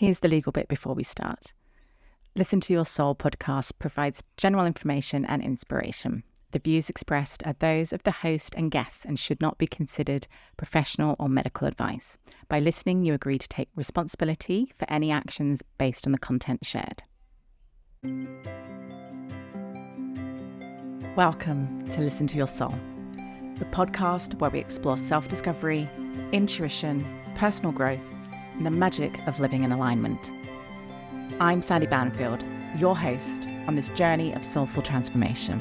Here's the legal bit before we start. Listen to Your Soul podcast provides general information and inspiration. The views expressed are those of the host and guests and should not be considered professional or medical advice. By listening, you agree to take responsibility for any actions based on the content shared. Welcome to Listen to Your Soul, the podcast where we explore self-discovery, intuition, personal growth, and the magic of living in alignment. I'm Sandy Banfield, your host on this journey of soulful transformation.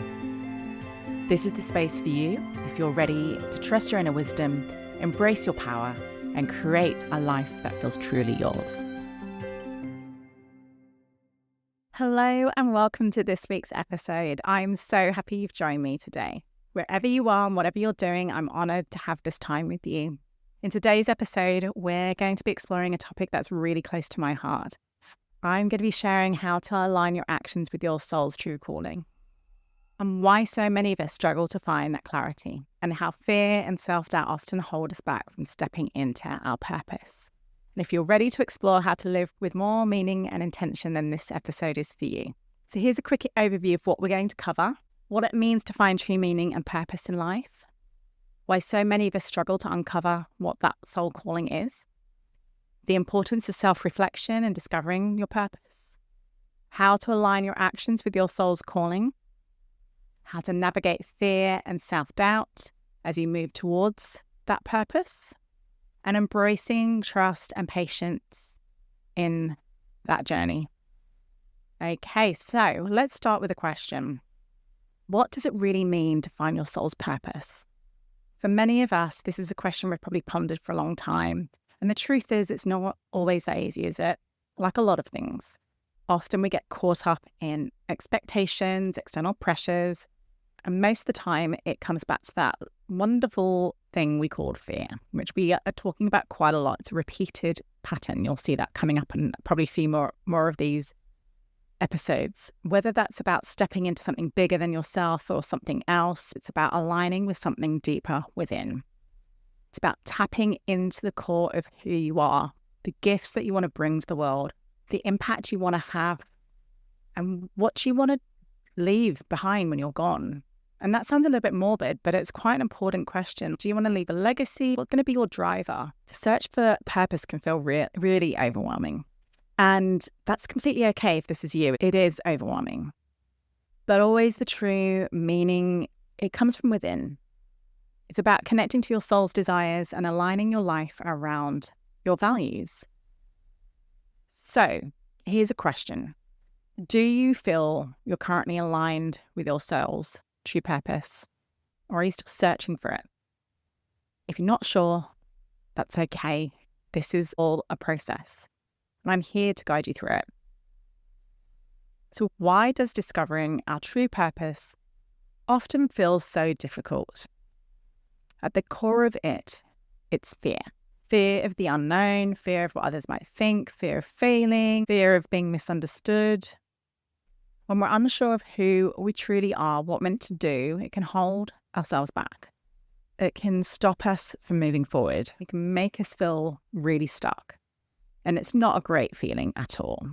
This is the space for you if you're ready to trust your inner wisdom, embrace your power, and create a life that feels truly yours. Hello and welcome to this week's episode. I'm so happy you've joined me today. Wherever you are and whatever you're doing, I'm honoured to have this time with you. In today's episode, we're going to be exploring a topic that's really close to my heart. I'm going to be sharing how to align your actions with your soul's true calling, and why so many of us struggle to find that clarity, and how fear and self-doubt often hold us back from stepping into our purpose. And if you're ready to explore how to live with more meaning and intention, then this episode is for you. So here's a quick overview of what we're going to cover, what it means to find true meaning and purpose in life, why so many of us struggle to uncover what that soul calling is, the importance of self-reflection and discovering your purpose, how to align your actions with your soul's calling, how to navigate fear and self-doubt as you move towards that purpose, and embracing trust and patience in that journey. Okay, so let's start with a question. What does it really mean to find your soul's purpose? For many of us, this is a question we've probably pondered for a long time. And the truth is, it's not always that easy, is it? Like a lot of things. Often we get caught up in expectations, external pressures, and most of the time it comes back to that wonderful thing we call fear, which we are talking about quite a lot. It's a repeated pattern. You'll see that coming up and probably see more of these episodes. Whether that's about stepping into something bigger than yourself or something else, it's about aligning with something deeper within. It's about tapping into the core of who you are, the gifts that you want to bring to the world, the impact you want to have, and what you want to leave behind when you're gone. And that sounds a little bit morbid, but it's quite an important question. Do you want to leave a legacy? What's going to be your driver? The search for purpose can feel really overwhelming. And that's completely okay if this is you. It is overwhelming. But always the true meaning, it comes from within. It's about connecting to your soul's desires and aligning your life around your values. So here's a question. Do you feel you're currently aligned with your soul's true purpose? Or are you still searching for it? If you're not sure, that's okay. This is all a process. And I'm here to guide you through it. So why does discovering our true purpose often feel so difficult? At the core of it, it's fear. Fear of the unknown, fear of what others might think, fear of failing, fear of being misunderstood. When we're unsure of who we truly are, what we're meant to do, it can hold ourselves back. It can stop us from moving forward. It can make us feel really stuck. And it's not a great feeling at all.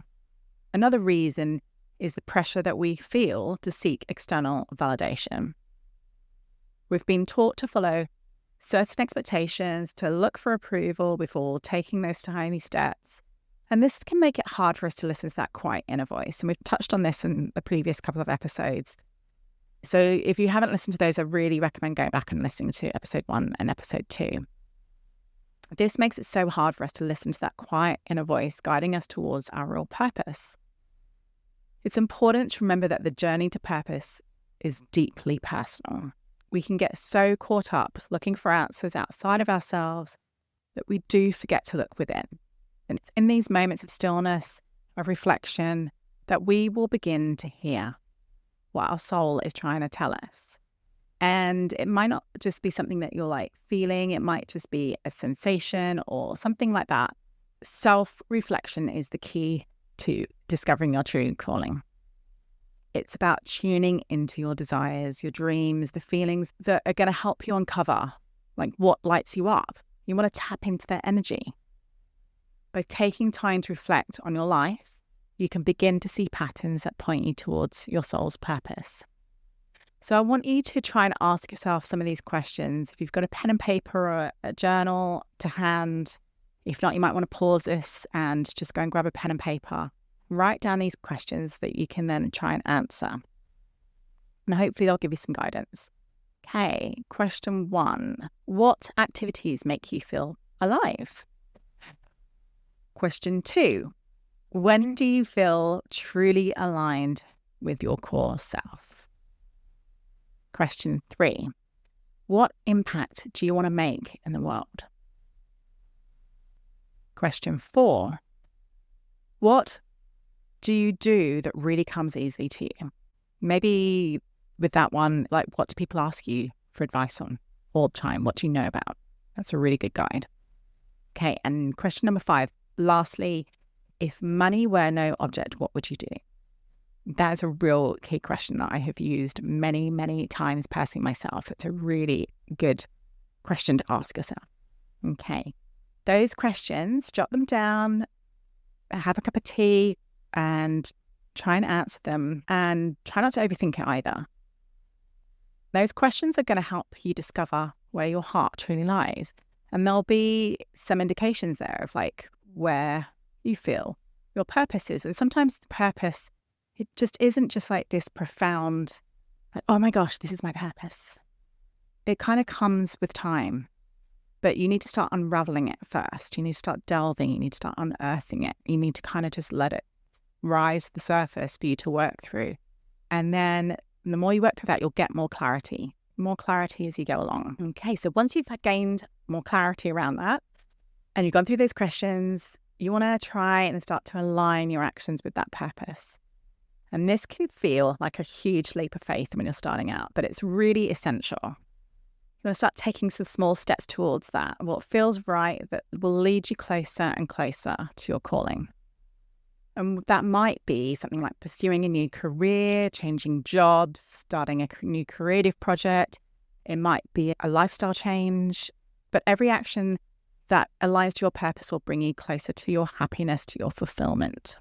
Another reason is the pressure that we feel to seek external validation. We've been taught to follow certain expectations, to look for approval before taking those tiny steps. And this can make it hard for us to listen to that quiet inner voice. And we've touched on this in the previous couple of episodes. So if you haven't listened to those, I really recommend going back and listening to episode 1 and episode 2. This makes it so hard for us to listen to that quiet inner voice guiding us towards our real purpose. It's important to remember that the journey to purpose is deeply personal. We can get so caught up looking for answers outside of ourselves that we do forget to look within. And it's in these moments of stillness, of reflection, that we will begin to hear what our soul is trying to tell us. And it might not just be something that you're feeling, it might just be a sensation or something like that. Self-reflection is the key to discovering your true calling. It's about tuning into your desires, your dreams, the feelings that are going to help you uncover what lights you up. You want to tap into their energy. By taking time to reflect on your life, you can begin to see patterns that point you towards your soul's purpose. So I want you to try and ask yourself some of these questions. If you've got a pen and paper or a journal to hand, if not, you might want to pause this and just go and grab a pen and paper. Write down these questions that you can then try and answer. And hopefully they'll give you some guidance. Okay, question 1. What activities make you feel alive? Question 2. When do you feel truly aligned with your core self? Question 3. What impact do you want to make in the world? Question 4. What do you do that really comes easy to you? Maybe with that one, like, what do people ask you for advice on all the time? What do you know about? That's a really good guide. Okay, and question number 5. Lastly, if money were no object, what would you do? That is a real key question that I have used many, many times personally myself. It's a really good question to ask yourself. Okay, those questions, jot them down, have a cup of tea, and try and answer them, and try not to overthink it either. Those questions are going to help you discover where your heart truly lies. And there'll be some indications there of like where you feel your purpose is. And sometimes the purpose, it just isn't just like this profound, like, oh my gosh, this is my purpose. It kind of comes with time, but you need to start unraveling it first. You need to start delving. You need to start unearthing it. You need to kind of just let it rise to the surface for you to work through. And then the more you work through that, you'll get more clarity as you go along. Okay, so once you've gained more clarity around that and you've gone through those questions, you want to try and start to align your actions with that purpose. And this can feel like a huge leap of faith when you're starting out, but it's really essential. You want to start taking some small steps towards that, what feels right, that will lead you closer and closer to your calling. And that might be something like pursuing a new career, changing jobs, starting a new creative project. It might be a lifestyle change, but every action that aligns to your purpose will bring you closer to your happiness, to your fulfillment.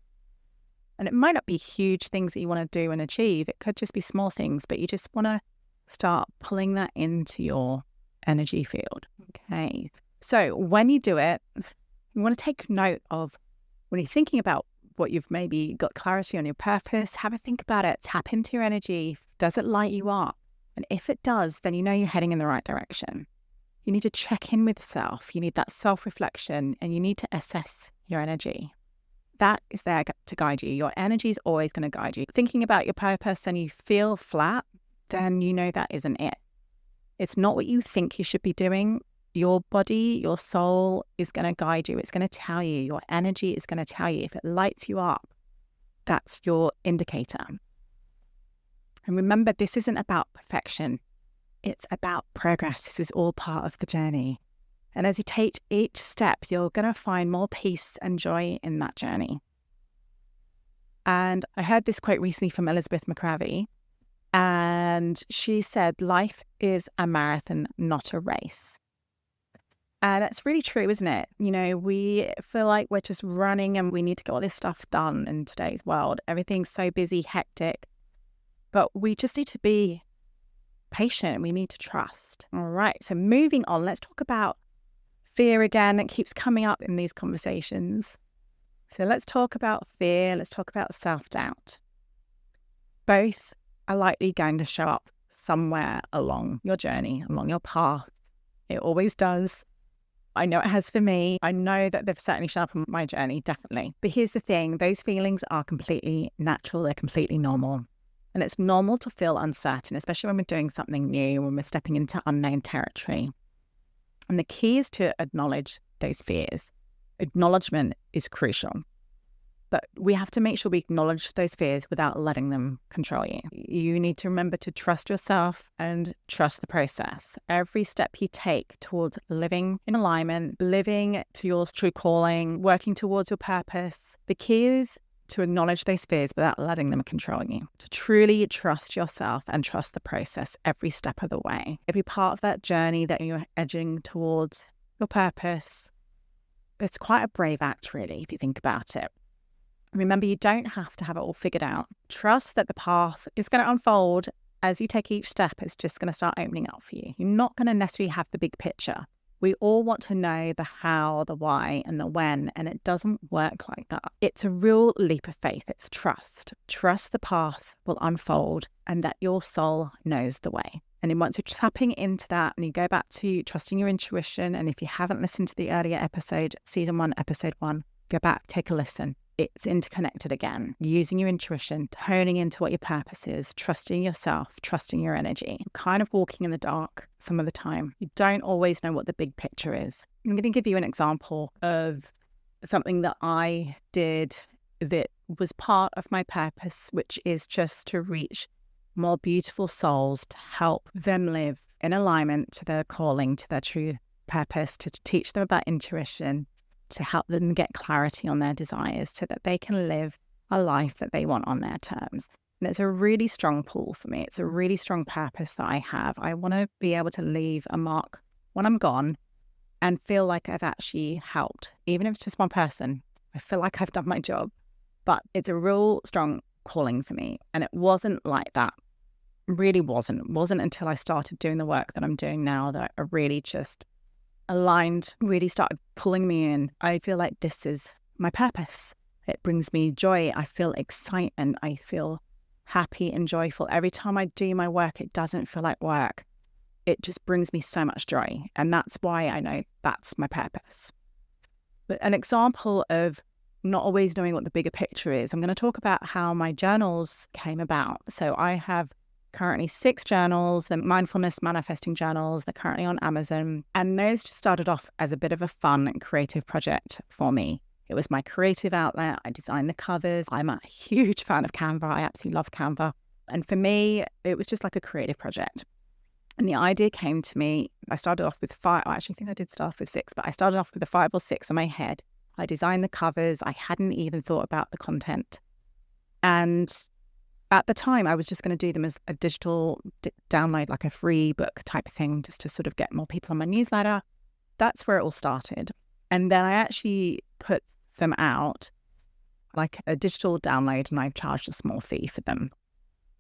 And it might not be huge things that you want to do and achieve. It could just be small things, but you just want to start pulling that into your energy field. Okay. So when you do it, you want to take note of when you're thinking about what you've maybe got clarity on your purpose, have a think about it, tap into your energy. Does it light you up? And if it does, then you know you're heading in the right direction. You need to check in with self. You need that self-reflection, and you need to assess your energy. That is there to guide you. Your energy is always going to guide you. Thinking about your purpose and you feel flat, then you know that isn't it. It's not what you think you should be doing. Your body, your soul is going to guide you. It's going to tell you. Your energy is going to tell you. If it lights you up, that's your indicator. And remember, this isn't about perfection. It's about progress. This is all part of the journey. And as you take each step, you're going to find more peace and joy in that journey. And I heard this quote recently from Elizabeth McCravey. And she said, life is a marathon, not a race. And that's really true, isn't it? You know, we feel like we're just running and we need to get all this stuff done in today's world. Everything's so busy, hectic. But we just need to be patient. We need to trust. All right. So moving on, let's talk about fear again. It keeps coming up in these conversations. So let's talk about fear. Let's talk about self-doubt. Both are likely going to show up somewhere along your journey, along your path. It always does. I know it has for me. I know that they've certainly shown up on my journey, definitely. But here's the thing, those feelings are completely natural. They're completely normal. And it's normal to feel uncertain, especially when we're doing something new, when we're stepping into unknown territory. And the key is to acknowledge those fears. Acknowledgement is crucial. But we have to make sure we acknowledge those fears without letting them control you. You need to remember to trust yourself and trust the process. Every step you take towards living in alignment, living to your true calling, working towards your purpose, the key is to acknowledge those fears without letting them control you. To truly trust yourself and trust the process every step of the way. Every part of that journey that you're edging towards your purpose, it's quite a brave act, really, if you think about it. Remember, you don't have to have it all figured out. Trust that the path is going to unfold as you take each step. It's just going to start opening up for you. You're not going to necessarily have the big picture. We all want to know the how, the why, and the when, and it doesn't work like that. It's a real leap of faith. It's trust. Trust the path will unfold and that your soul knows the way. And then once you're tapping into that and you go back to trusting your intuition, and if you haven't listened to the earlier episode, season 1, episode 1, go back, take a listen. It's interconnected again. Using your intuition, honing into what your purpose is, trusting yourself, trusting your energy, kind of walking in the dark some of the time. You don't always know what the big picture is. I'm going to give you an example of something that I did that was part of my purpose, which is just to reach more beautiful souls, to help them live in alignment to their calling, to their true purpose, to teach them about intuition, to help them get clarity on their desires so that they can live a life that they want on their terms. And it's a really strong pull for me. It's a really strong purpose that I have. I want to be able to leave a mark when I'm gone and feel like I've actually helped. Even if it's just one person, I feel like I've done my job. But it's a real strong calling for me. And it wasn't like that. Really wasn't. It wasn't until I started doing the work that I'm doing now that I really just aligned, really started pulling me in. I feel like this is my purpose. It brings me joy. I feel excitement. I feel happy and joyful. Every time I do my work, it doesn't feel like work. It just brings me so much joy. And that's why I know that's my purpose. But an example of not always knowing what the bigger picture is, I'm going to talk about how my journals came about. So I have currently 6 journals, the mindfulness manifesting journals. They're currently on Amazon. And those just started off as a bit of a fun and creative project for me. It was my creative outlet. I designed the covers. I'm a huge fan of Canva. I absolutely love Canva. And for me, it was just like a creative project. And the idea came to me. I started off with 5. I actually think I did start off with 6, but I started off with the 5 or 6 in my head. I designed the covers. I hadn't even thought about the content. And at the time, I was just going to do them as a digital download, like a free book type of thing, just to sort of get more people on my newsletter. That's where it all started. And then I actually put them out like a digital download, and I charged a small fee for them.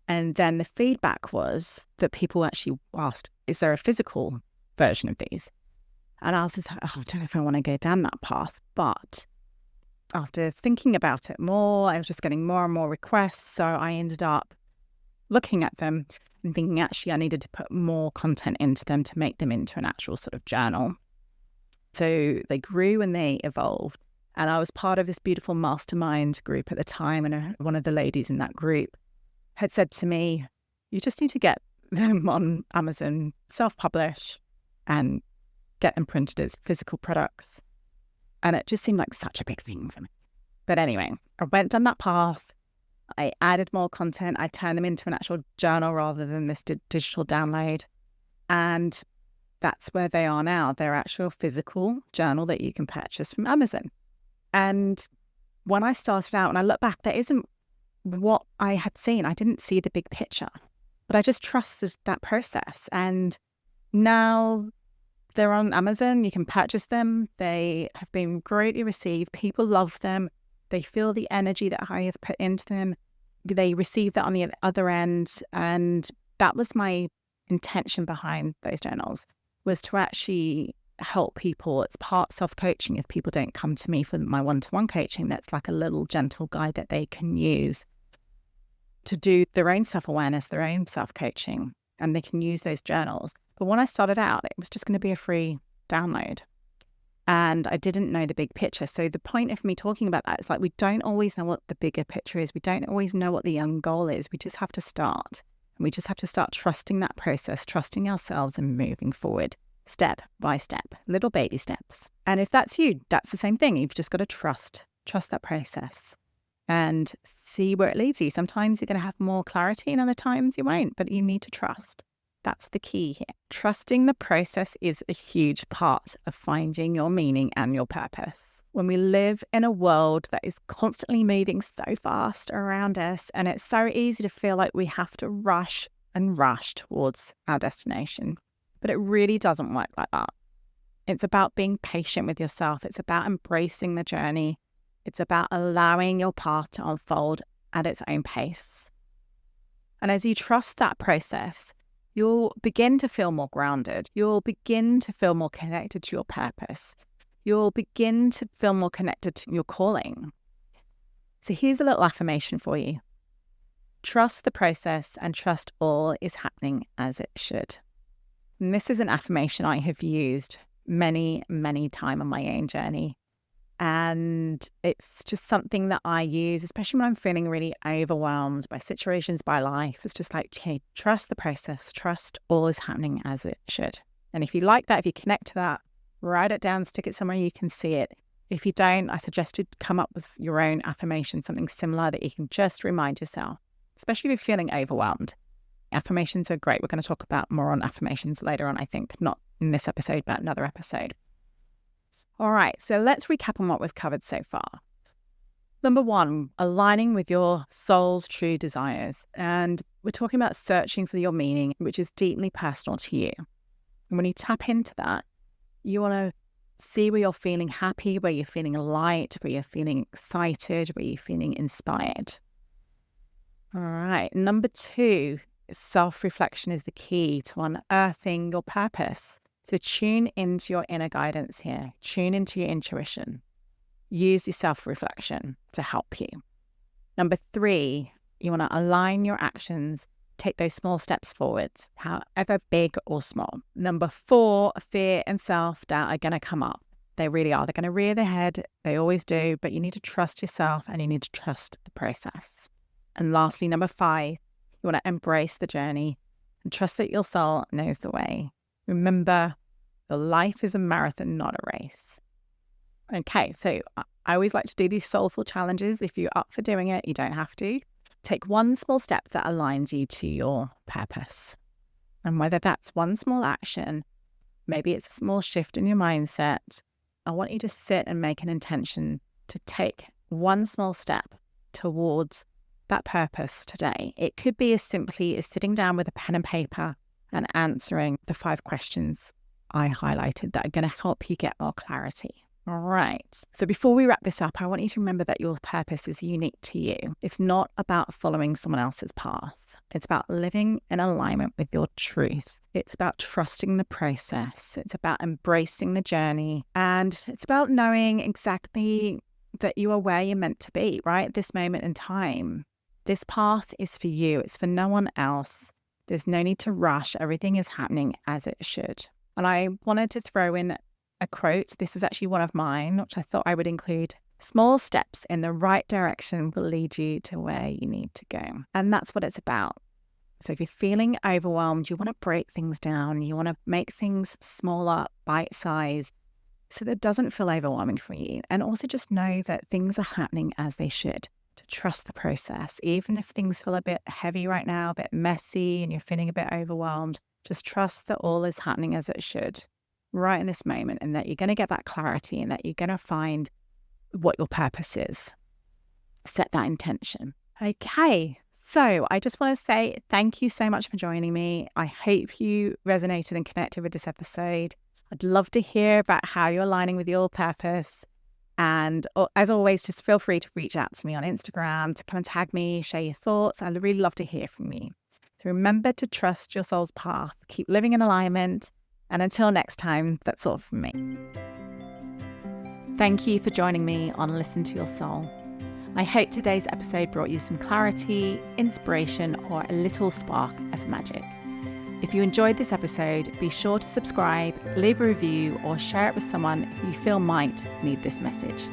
And then the feedback was that people actually asked, is there a physical version of these? And I was just like, I don't know if I want to go down that path. But after thinking about it more, I was just getting more and more requests. So I ended up looking at them and thinking, actually, I needed to put more content into them to make them into an actual sort of journal. So they grew and they evolved. And I was part of this beautiful mastermind group at the time. And one of the ladies in that group had said to me, you just need to get them on Amazon, self-publish, and get them printed as physical products. And it just seemed like such a big thing for me. But anyway, I went down that path. I added more content. I turned them into an actual journal rather than this digital download. And that's where they are now. They're actual physical journal that you can purchase from Amazon. And when I started out and I look back, that isn't what I had seen. I didn't see the big picture, but I just trusted that process. And now they're on Amazon. You can purchase them. They have been greatly received. People love them. They feel the energy that I have put into them. They receive that on the other end. And that was my intention behind those journals, was to actually help people. It's part self-coaching. If people don't come to me for my one-to-one coaching, that's like a little gentle guide that they can use to do their own self-awareness, their own self-coaching, and they can use those journals. But when I started out, it was just going to be a free download. And I didn't know the big picture. So the point of me talking about that is like, we don't always know what the bigger picture is. We don't always know what the end goal is. We just have to start. And we just have to start trusting that process, trusting ourselves and moving forward step by step, little baby steps. And if that's you, that's the same thing. You've just got to trust that process and see where it leads you. Sometimes you're going to have more clarity and other times you won't, but you need to trust. That's the key here. Trusting the process is a huge part of finding your meaning and your purpose. When we live in a world that is constantly moving so fast around us, and it's so easy to feel like we have to rush towards our destination, but it really doesn't work like that. It's about being patient with yourself. It's about embracing the journey. It's about allowing your path to unfold at its own pace. And as you trust that process, you'll begin to feel more grounded. You'll begin to feel more connected to your purpose. You'll begin to feel more connected to your calling. So here's a little affirmation for you. Trust the process and trust all is happening as it should. And this is an affirmation I have used many, many times on my own journey. And it's just something that I use, especially when I'm feeling really overwhelmed by situations, by life. It's just like, okay, trust the process, trust all is happening as it should. And if you like that, if you connect to that, write it down, stick it somewhere you can see it. If you don't, I suggest you come up with your own affirmation, something similar that you can just remind yourself, especially if you're feeling overwhelmed. Affirmations are great. We're going to talk about more on affirmations later on, I think, not in this episode, but another episode. All right, so let's recap on what we've covered so far. Number 1, aligning with your soul's true desires. And we're talking about searching for your meaning, which is deeply personal to you. And when you tap into that, you want to see where you're feeling happy, where you're feeling light, where you're feeling excited, where you're feeling inspired. All right, number 2, self-reflection is the key to unearthing your purpose. So tune into your inner guidance here. Tune into your intuition. Use your self-reflection to help you. Number 3, you want to align your actions. Take those small steps forwards, however big or small. Number 4, fear and self-doubt are going to come up. They really are. They're going to rear their head. They always do. But you need to trust yourself and you need to trust the process. And lastly, number 5, you want to embrace the journey and trust that your soul knows the way. Remember, your life is a marathon, not a race. Okay, so I always like to do these soulful challenges. If you're up for doing it, you don't have to. Take one small step that aligns you to your purpose. And whether that's one small action, maybe it's a small shift in your mindset, I want you to sit and make an intention to take one small step towards that purpose today. It could be as simply as sitting down with a pen and paper and answering the 5 questions I highlighted that are going to help you get more clarity. All right. So before we wrap this up, I want you to remember that your purpose is unique to you. It's not about following someone else's path. It's about living in alignment with your truth. It's about trusting the process. It's about embracing the journey. And it's about knowing exactly that you are where you're meant to be, right? At this moment in time. This path is for you. It's for no one else. There's no need to rush. Everything is happening as it should. And I wanted to throw in a quote. This is actually one of mine, which I thought I would include. Small steps in the right direction will lead you to where you need to go. And that's what it's about. So if you're feeling overwhelmed, you want to break things down. You want to make things smaller, bite-sized, so that it doesn't feel overwhelming for you. And also just know that things are happening as they should. To trust the process. Even if things feel a bit heavy right now, a bit messy, and you're feeling a bit overwhelmed, just trust that all is happening as it should right in this moment, and that you're going to get that clarity and that you're going to find what your purpose is. Set that intention. Okay, so I just want to say thank you so much for joining me. I hope you resonated and connected with this episode. I'd love to hear about how you're aligning with your purpose. And as always, just feel free to reach out to me on Instagram, to come and tag me, share your thoughts. I'd really love to hear from you. So remember to trust your soul's path, keep living in alignment. And until next time, that's all from me. Thank you for joining me on Listen to Your Soul. I hope today's episode brought you some clarity, inspiration, or a little spark of magic. If you enjoyed this episode, be sure to subscribe, leave a review, or share it with someone who you feel might need this message.